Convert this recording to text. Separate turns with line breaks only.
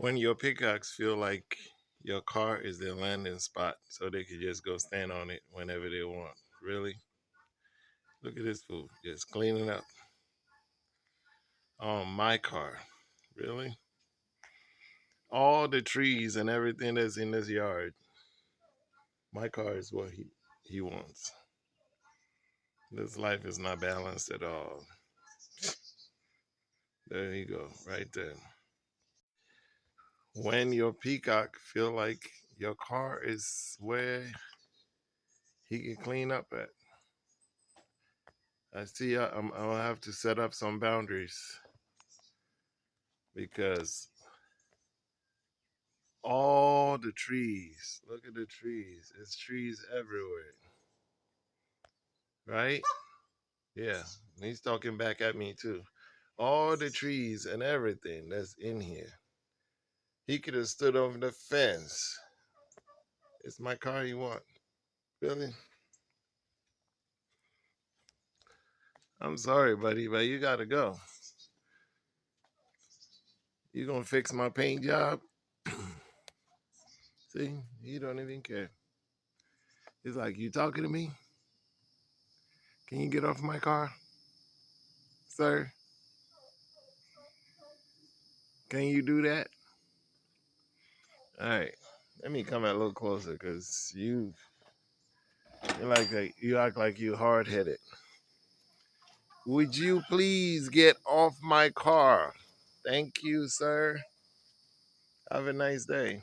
When your peacocks feel like your car is their landing spot, so they could just go stand on it whenever they want. Really? Look at this fool, just cleaning up on my car. Really? All the trees and everything that's in this yard, my car is what he wants. This life is not balanced at all. There you go, right there. When your peacock feel like your car is where he can clean up at. I see I'm gonna have to set up some boundaries because all the trees, look at the trees. There's trees everywhere. Right? Yeah. He's talking back at me too. All the trees and everything that's in here. He could have stood over the fence. It's my car you want. Really? I'm sorry, buddy, but you gotta go. You gonna fix my paint job? See, he don't even care. He's like, you talking to me? Can you get off my car, sir? Can you do that? All right. Let me come a little closer, cause you act like you hard headed. Would you please get off my car? Thank you, sir. Have a nice day.